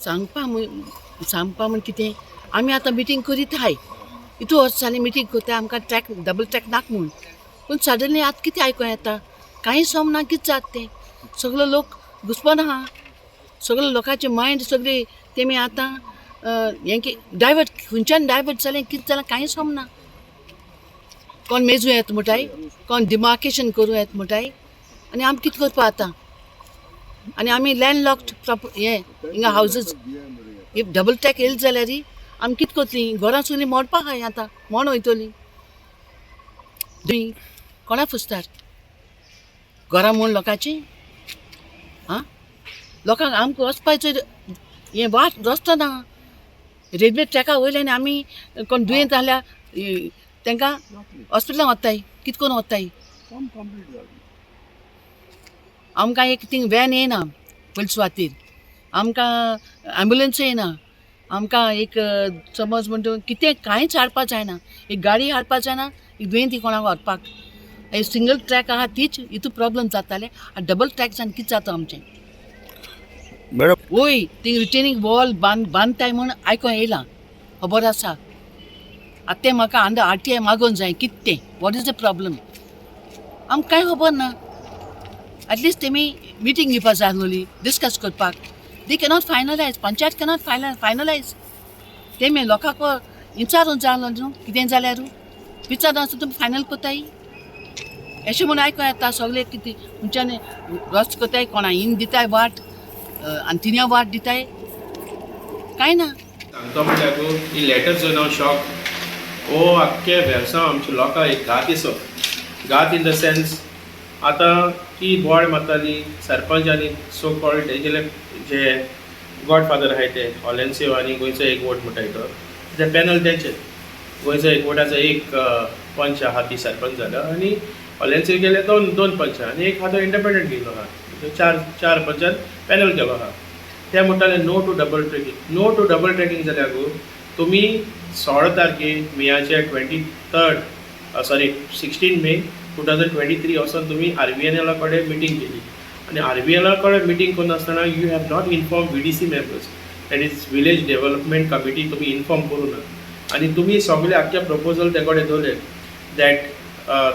सांगपा म्हण कितें आमी आतां मिटींग करीत आहाय इतू वर्स जालीं मिटींग करता आमकां ट्रॅक डबल ट्रॅक नाक म्हूण पूण सडनली आतां कितें आयकूं येता कांय समना कितें जाता तें सगलो लोक घुस्पन आहा सगळे लोकांचे मायंड सगळे तेमी आतां हें डायवर्ट खंयच्यान डायवर्ट जालें कितें जालां कांय समना कोण मेजूं येता म्हणटाय कोण डिमार्केशन करूं येता म्हणटाय आनी आमी कितें करपा आतां आनी आमी लँड लॉक्ड हें हिंगा हावजीस इफ डबल ट्रॅक येयलें जाल्यार आमी कितें करतलीं घरां सगळीं मोडपा आहाय आतां मोड वयतलीं कोणा फुसतार घरां म्हूण लोकांची आं लोकांक आमकां वचपाचो हें वाट रस्तो ना रेल्वे ट्रॅका वयल्यान आमी कोण दुयेंत जाल्यार तांकां हॉस्पिटलांत वताय कितें करून वताय आमकां एक थिंग वॅन येयना पयलीं सुवातेर आमकां एम्बुलन्स येयना आमकां एक समज म्हणटा कितें कांयच हाडपा जायना एक गाडी हाडपा जायना एक दुयेंती कोणाक व्हरपाक सिंगल ट्रॅक आहा तीच हितू प्रॉब्लम जाताले आनी डबल ट्रॅक जावन कितें जाता आमचें वय थिंग रिटेनिंग वॉल बांदताय म्हूण आयकों येयलां खबर आसा आतां तें म्हाका अंडर RTI मागोवन जाय कितें तें वॉट इज द प्रॉब्लम आमकां कांय खबर ना एटलिस्ट तेमी मिटींग घेवपा जाय आसलोली डिस्कस करपाक दे cannot finalise panchayat cannot finalise तेमी लोकांक विचारूंक जाय आसलो न्हू कितें जाल्यार विचारून आसूं तुमी फायनल कोत्ताय अशें म्हूण आयकों येता सगळे कितें खंयच्यान रस्तो कोत्ताय कोणा इन दिताय वाट आनी तिन्या वाट दिताय कांय ना सांगतो म्हणल्यार ही लेटर जोवन हांव शॉक हो आख्खे वेवसाय आमच्या लोकांक एक घात दिसो घात इन द सेन्स आतां ती बोवाळ मारताली सरपंच आनी सो कॉल्ड तेगेले जे गॉडफादर आहाय ते ऑलेन्सिओ आनी गोंयचो एक वोट म्हणटाय तो ते पॅनल तेंचे गोंयचो एक वोटाचो एक पंच आहा ती सरपंच जाला आनी ऑलेन्सिओ गेले दोन पंच आनी एक आहा तो इंडिपेंडंट गेलो आहा चार पंचान पॅनल केलो आहा ते म्हणटाले नो टू डबल ट्रॅकिंग जाल्यार तुमी 16 तारखेक मेयाचे 16 मे 2023 वचून तुमी RVNL कडेन मिटींग केली आनी RVNL कडेन मिटींग करून आसतना you have not inform VDC members that is village development committee तुमी इन्फॉर्म करूं ना आनी तुमी सगळे आख्खे प्रपोजल ते कडेन दवरले दॅट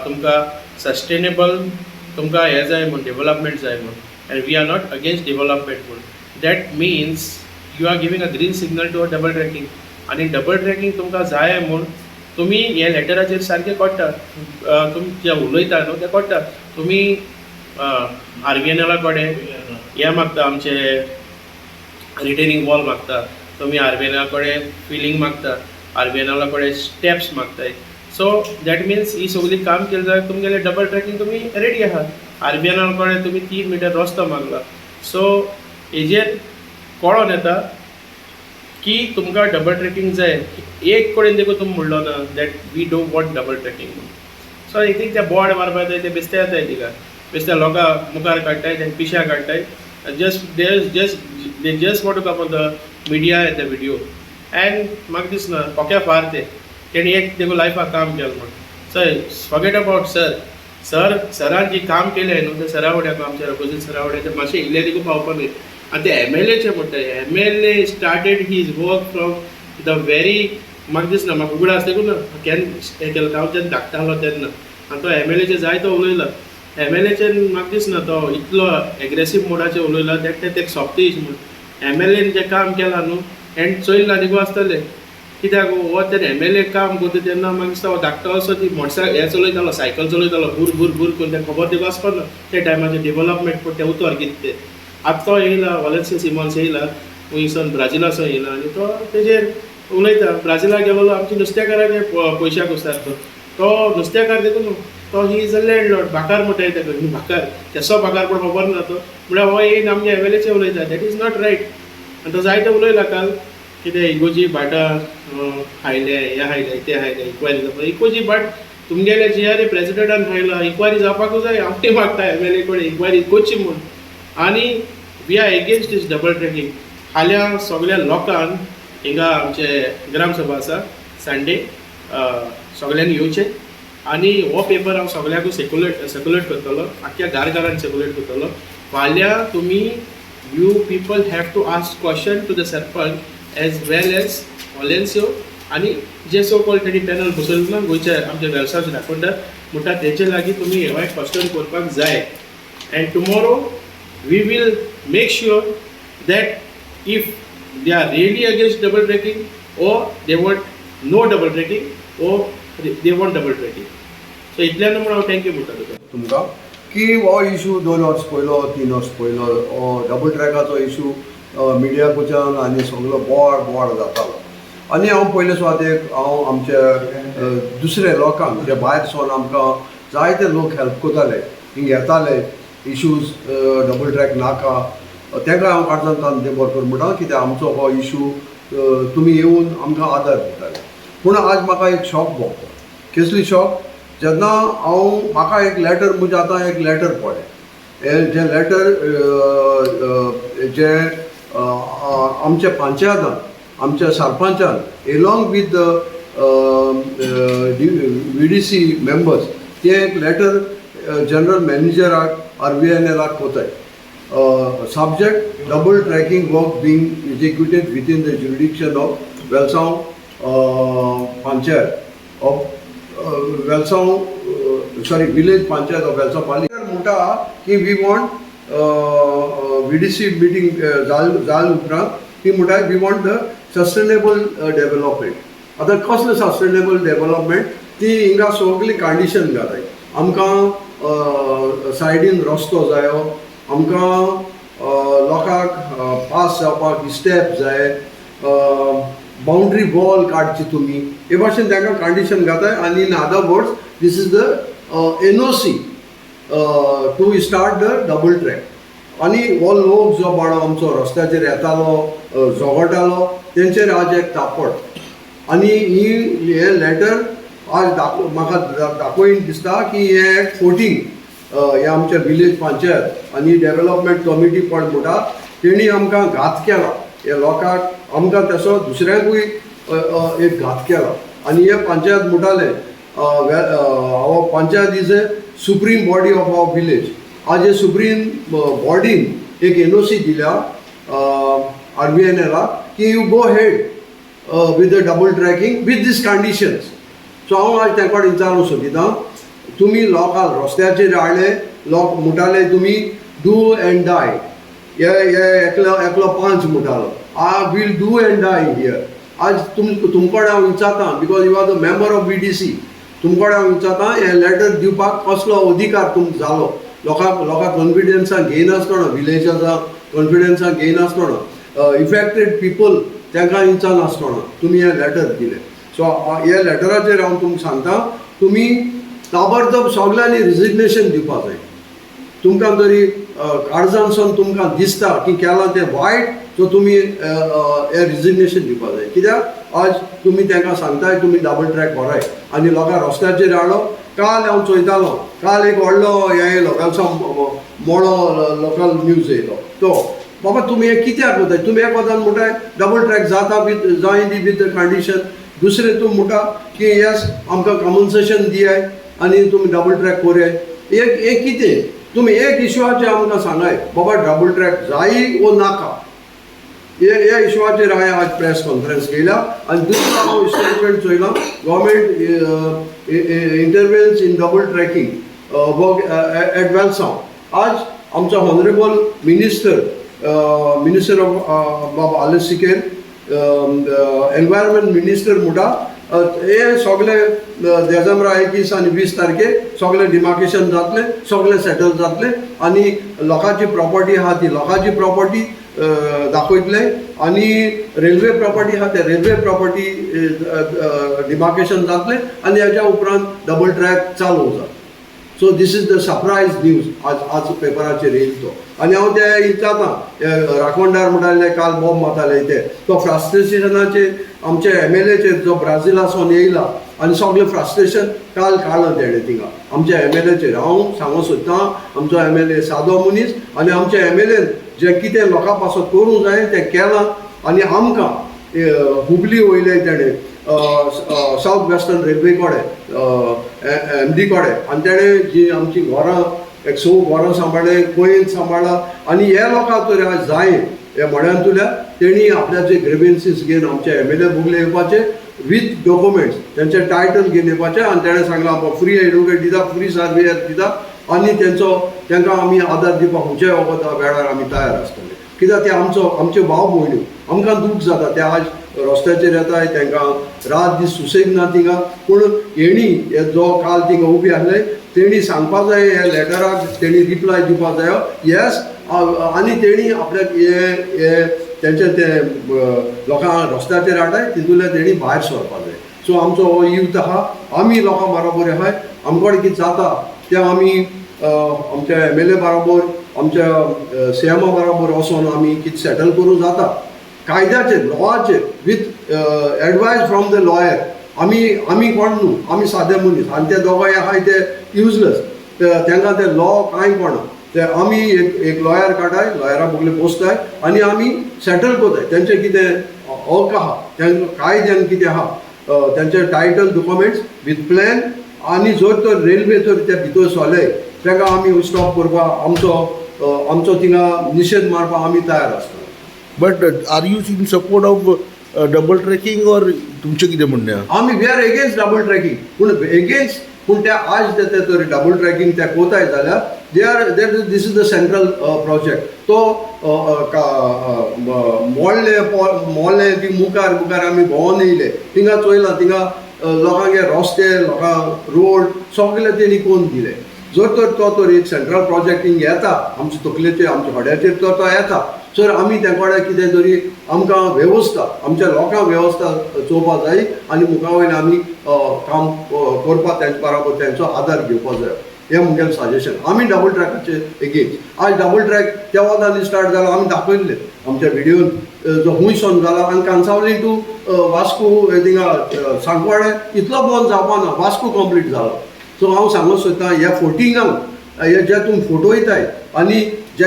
तुमकां सस्टेनेबल तुमकां हें जाय म्हूण डेव्हलपमेंट जाय म्हूण and we are not against development म्हूण that means you are giving a green signal to a double tracking आनी डबल ट्रॅकिंग तुमकां जाय म्हूण तुमी हे लेटराचेर सारकें कोट्टा तुमी जे उलयता न्हू तें कोट्टा तुमी RVNL कडेन हें मागता आमचे रिटेनिंग वॉल मागता तुमी RVNL कडेन फिलिंग मागता RVNL कडेन स्टेप्स मागताय सो दॅट मिन्स ही सगळीं काम केलें जाल्यार तुमगेलें डबल ट्रॅकिंग तुमी रेडी आहात RVNL कडेन तुमी 3 मिटर रस्तो मागला सो हेजेर कळोन येता की तुमकां डबल ट्रॅकिंग जाय एक कडेन देखून तुमी म्हणलो ना that we don't want double tracking so I think ते बोर्ड मारपा जाय ते बेश्टे येताय तिका बेश्टे लोकां मुखार काडटाय ते पिश्या काडटाय they just want to come on the media at the video and म्हाका दिसना पोक्या फार तेणी एक देखून लायफाक काम केलें म्हण सो फॉरगेट अबाउट सरान जी काम केलें न्हू ते सरा फुड्याक आमच्या अपोजीट सरा फुड्याक ते मातशें इल्लें देखून पावपाक न्ही आनी ते MLAचे म्हणटाय MLA started his work from the very म्हाका दिसना म्हाका उगडास आसा देखून केन्ना हें केलें हांव जेन्ना धाकटालो तेन्ना आनी तो MLAचे जायतो उलयला MLAचे म्हाका दिसना तो इतलो एग्रेसीव मोडाचेर उलयला दॅट ते सोंपतीश म्हूण MLAन जें काम केलां न्हू एंड चोयलां देखून आसतलें कित्याक हो तें MLA काम करता तेन्ना म्हाका दिसता हो धाकटो असो ती मोटरसायकल हें चलयतालो सायकल चलयतालो भूर करून तें खबर देखून आसपा ना ते टायमाचें डेव्हलपमेंट पूण तें उतर कितें तें आतां तो येयला वॉलेन्सिओ सिमॉन्स येयला वयसून ब्राजीलासून येयला आनी तो तेजेर उलयता ब्राजीलाक गेलो आमच्या नुस्तेकाराचे पयशाक उस्तार तो नुस्तेकार देखून तो ही इज अ लँडलॉर्ड भाकार म्हणटाय तेका भाकार केसो भाकार पूण खबर ना तो म्हळ्यार हो येयन आमच्या MLAचे उलयता दॅट इज नॉट रायट आनी तो जायते उलयला काल कितें इगोजी भाटां हायले हे हायले ते हायले इक्वायरी जावपा इगोजी भाट तुमगेले GRA प्रेसिडेंटान हायला इक्वायरी जावपाकूच जाय हांव ते मागता MLA कडेन इक्वायरी करची म्हूण आनी we are against this double tracking हाल्या सगळ्या लोकांक हिंगा आमचे ग्रामसभा आसा संडे सगळ्यांनी येवचें आनी हो पेपर हांव सगळ्याकूच सर्क्युलेट करतलो आख्ख्या घरान सर्क्युलेट करतलो फाल्यां तुमी you people have to ask question to the sarpanch as well as Olencio आणि जे सो कॉल्ड तेणी पॅनल बसयला गोंयचे आमचे वेवसाय राखणदार म्हणटा तेचे लागीं तुमी हेवाय क्वेश्चन करपाक जाय and tomorrow we will make sure that if they are really against double tracking or they want no double tracking or they want double tracking. So इतल्यान म्हणून हांव थँक्यू म्हणटा तुमकां की हो इशू 2 वर्स पयलो 3 वर्स पयलो हो डबल ट्रॅकाचो इशू मिडिया कडच्यान आनी सगळो बोवाळ जातालो आनी हांव पयले सुवातेक हांव आमचे दुसरे लोकांक जे भायर सावन आमकां जायते लोक हेल्प करताले हिंग येताले इशूज डबल ट्रॅक नाका तांकां हांव काडटान ते बरोबर म्हणटा कित्याक आमचो हो इशू तुमी येवन आमकां आदार दिताले पूण आज म्हाका एक शॉक भोगता कसली शॉक जेन्ना हांव म्हाका एक लॅटर म्हणजे आतां एक लॅटर पळय जे लॅटर जे आमच्या पंचायतान आमच्या सरपंचान एलॉंग विथ VDC मेंबर्स ते एक लॅटर जनरल मॅनेजराक RVNLाक कोताय subject double tracking work being executed within the jurisdiction of Welsaw Panchayat of Welsaw village Panchayat of Welsaw Palika म्हणटा की we want VDC meeting जाल उपरांत ती म्हणटा we want the sustainable development आता कसले sustainable development ती हिंगा सगळी कंडिशन घाताय आमकां सायडीन रस्तो जायो आमकां लोकांक पास जावपाक स्टेप जाय बाउंड्री वॉल काडची तुमी हे भाशेन तांकां कंडिशन घाताय आनी in other words this is the NOC to start the double track आनी हो लोक जो बाळो आमचो रस्त्याचेर येतालो झगडटालो तेंचेर आज एक तापट आनी हे लॅटर आज म्हाका दाखोवन दिसता की हे फोटींग हे आमच्या विलेज पंचायत आनी डेव्हलपमेंट कमिटी पण म्हणटा तेणी आमकां घात केला हे लोकांक आमकां तसो दुसऱ्यांकूय एक घात केला आनी हे पंचायत म्हणटाले our panchayat is a supreme body of our village आज हे सुप्रीम बॉडीन एक NOC दिल्या RVNLाक की you go head with the double tracking with this conditions so हांव आज तांकां कडेन विचारूंक सोदितां तुमी लोकांक रस्त्याचेर हाडले लोक म्हणटाले तुमी डू एंड डाय हे एकलो पंच म्हणटालो I will do and die here आज तुमकडे हांव विचारतां because you are the member of VDC तुमकडे हांव विचारतां हे लॅटर दिवपाक कसलो अधिकार तुमकां जालो लोकांक कॉन्फिडन्सान घेयनासतना विलेजाचा कॉन्फिडन्सान घेयनासतना इफेक्टेड पीपल तांकां विचारनासतना तुमी हे लॅटर दिले सो हे लॅटराचेर हांव तुमकां सांगता तुमी ताबडतोब सगळ्यांनी रिजिग्नेशन दिवपाक जाय तुमकां जरी काळजानसून तुमकां दिसता की केलां तें वायट सो तुमी हे रिजिग्नेशन दिवपाक जाय कित्याक आज तुमी तांकां सांगताय तुमी डबल ट्रॅक व्हराय आनी लोकांक रस्त्याचेर हाडलो काल हांव चोयतालो काल एक व्हडलो हे येयलो वेलसाव मोडो लोकल न्यूज येयलो तो बाबा तुमी हे कित्याक कोताय तुमी एक वतान म्हणटाय डबल ट्रॅक जाता विथ जाय विथ द कंडिशन दुसरें तुमी म्हणटा की येस आमकां कॉम्पन्सेशन दियाय आनी तुमी डबल ट्रॅक कोराय एक कितें तुमी एक इशूआचेर आमकां सांगाय बाबा डबल ट्रॅक जायी वो नाका ह्या इशूआचेर हांवें आज प्रेस कॉन्फरन्स केल्या आनी दुसरो हांव स्टेटमेंट चोयलां government intervenes in double tracking work at Velsao आज आमचो हॉनरेबल मिनिस्टर ऑफ बाबा आलेस सिकेर एनवायरमेंट मिनिस्टर म्हणटा हे सगळे डिसेंबरा 21 आनी 20 तारखेक सगळे डिमार्केशन जातले सगळे सेटल जातले आनी लोकांची प्रॉपर्टी आहा ती लोकांची प्रॉपर्टी दाखयतले आनी रेल्वे प्रॉपर्टी आहा ते रेल्वे प्रॉपर्टी डिमार्केशन जातले आनी हेच्या उपरांत डबल ट्रॅक चालू जाता so this is the surprise news आज पेपराचेर येयलो तो आनी हांव ते विचारतां राखणदार म्हणटाले काल बॉम्ब मारताले ते तो फ्रस्ट्रेशनाचे आमचे MLAचेर जो ब्राझिलासून येयला आनी सगळें फ्रस्ट्रेशन काल काडलां तेणें थिंगा आमच्या MLAचेर हांव सांगूंक सोदतां आमचो MLA सादो मनीस आनी आमच्या MLAन जें कितें लोकां पासत करूंक जाय तें केलां आनी आमकां हुबली वयले तेणें सावथ वेस्टर्न रेल्वे कडेन MD कडेन आनी तेणें जी आमची घरां एक 6 घरां सांबाळ्ळे पयस सांबाळ्ळा आनी हे लोकांक तर आज जाय हे म्हळ्यान तेणी आपल्या जे ग्रेवेन्सीस घेवन आमचे MLA बुगले येवपाचे विथ डॉक्युमेंट्स त्यांचे टायटल घेवन येवपाचे आनी तेणें सांगलां आमकां फ्री एडवोकेट दिता फ्री सर्वेयर दिता आनी तांकां आमी आदार दिवपाक खंयच्याय वखद वेळार आमी तयार आसतले कित्याक ते आमचे भाव भयण्यो आमकां दूख जाता ते आज रस्त्याचेर येताय तांकां रात दीस सुसेग ना थिंगा पूण हेणी जो काल थिंगा उबी आसले तेणी सांगपाक जाय हे लेटराक तेणी रिप्लाय दिवपाक जायो येस आनी तेणी आपल्याक हे तेंचे ते लोकांक रस्त्याचेर हाडटाय तितूंतले तेणी भायर सरपाक जाय सो आमचो हो यूथ आहा आमी लोकां बरोबर आहाय आमकडे कितें जाता तें आमी आमच्या MLA बरोबर आमच्या CM बरोबर वचोन आमी कितें सेटल करूं जाता कायद्याचेर लॉचेर with advice from the lawyer आमी कोण न्हू आमी सादे मनीस आनी ते दोगांय आहाय ते युजलेस तांकां ते लॉ कांय कळना ते आमी एक लॉयर काडाय लॉयरा बगले पोसताय आनी आमी सेटल कोताय तेंचें कितें हक आहा तांकां कायद्यान कितें आहा तेंचे टायटल डॉक्युमेंट्स विथ प्लॅन आनी जर तर रेल्वे जर ते भितर सोले ताका आमी स्टॉप करपाक आमचो थिंगा निशेध मारपाक आमी तयार आसता but are you in support of double tracking और तुमचें कितें म्हणणें आहा? आमी we are against double tracking पूण ते आज ते तर डबल ट्रॅकिंग ते कोताय जाल्यार this is the central project तो मोडले ती मुखार आमी भोंवून येयले थिंगा चोयलां थिंगा लोकांगे रस्ते लोकांक रोड सगळे तेणी कोन्न दिले जर तर तो एक सेंट्रल प्रोजेक्ट हिंग येता आमच्या तकलेचेर आमच्या हड्याचेर तो येता सर आमी त्या कडेन कितें तरी आमकां वेवस्था आमच्या लोकांक वेवस्था चोवपाक जाय आनी मुखार वयल्यान आमी काम करपाक तेंचे बरोबर तेंचो आदार घेवपाक जाय हें मुगेलें सजेशन आमी डबल ट्रॅकाचेर एगेन्स्ट आज डबल ट्रॅक त्या वदांनी स्टार्ट जाला आमी दाखयल्ले आमच्या व्हिडियोन जो हुंयसून जाला आनी कांसावली टू वास्को थिंगा सांकवाडे इतलो बंद जावपा ना वास्को कंप्लीट जालो सो हांव सांगूंक सोदतां ह्या फोटिंगांक हे जे तुमी फोटो वयताय आनी जे